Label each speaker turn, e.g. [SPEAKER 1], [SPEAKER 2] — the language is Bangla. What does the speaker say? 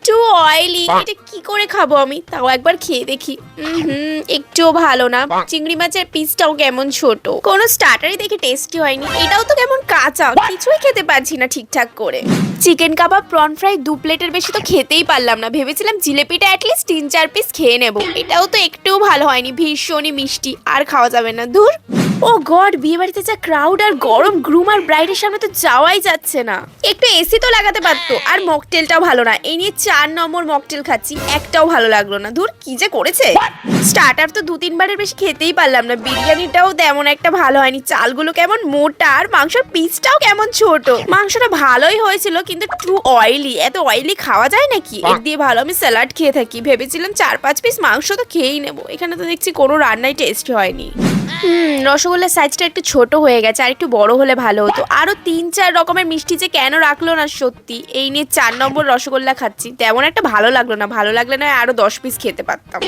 [SPEAKER 1] একটু অয়েলি, এটা কি করে খাবো আমি? তাও একবার খেয়ে দেখি। একটুও ভালো না। চিংড়ি মাছের পিসটাও কেমন ছোট, কোনো স্টার্টারই দেখে টেস্টি হয়নি। এটাও তো কেমন কাঁচা, কিছুই খেতে পারছি না ঠিকঠাক করে। চিকেন কাবাব, প্রন ফ্রাই 2 প্লেটের বেশি তো খেতেই পারলাম না। ভেবেছিলাম জিলেপিটা অ্যাটলিস্ট 3-4 পিস খেয়ে নেব। এটাও তো একটুও ভালো হয়নি, ভীষণই মিষ্টি, আর খাওয়া যাবে না, দূর। ও গড, বিয়ে বাড়িতে যা ক্রাউড আর গরম, গ্রুম আর ব্রাইডের সামনে তো যাওয়াই যাচ্ছে না। একটু এসি তো লাগাতে পারতো। আর মকটেলটাও ভালো না, এই নিয়ে 4 নম্বর মকটেল খাচ্ছি, একটাও ভালো লাগলো না। ধুর, কি যে করেছে। স্টার্টার তো 2-3 বারের বেশি খেতেই পারলাম না। বিরিয়ানিটাও তেমন একটা ভালো হয়নি, চালগুলো কেমন মোটা আর মাংসের পিসটাও কেমন ছোট। মাংসটা ভালোই হয়েছিল কিন্তু টু অয়েলি, এত অয়েলি খাওয়া যায় নাকি? এর দিয়ে ভালো আমি স্যালাড খেয়ে থাকি। ভেবেছিলাম 4-5 পিস মাংস তো খেয়েই নেবো, এখানে তো দেখছি কোনো রান্নাই টেস্টি হয়নি। রসগোল্লার সাইজটা একটু ছোট হয়ে গেছে, আর একটু বড় হলে ভালো হতো। আরো 3-4 রকমের মিষ্টি যে কেন রাখলো না সত্যি। এই নিয়ে 4 নম্বর রসগোল্লা খাচ্ছি, তেমন একটা ভালো লাগলো না। ভালো লাগলে না আরো 10 পিস খেতে পারতাম।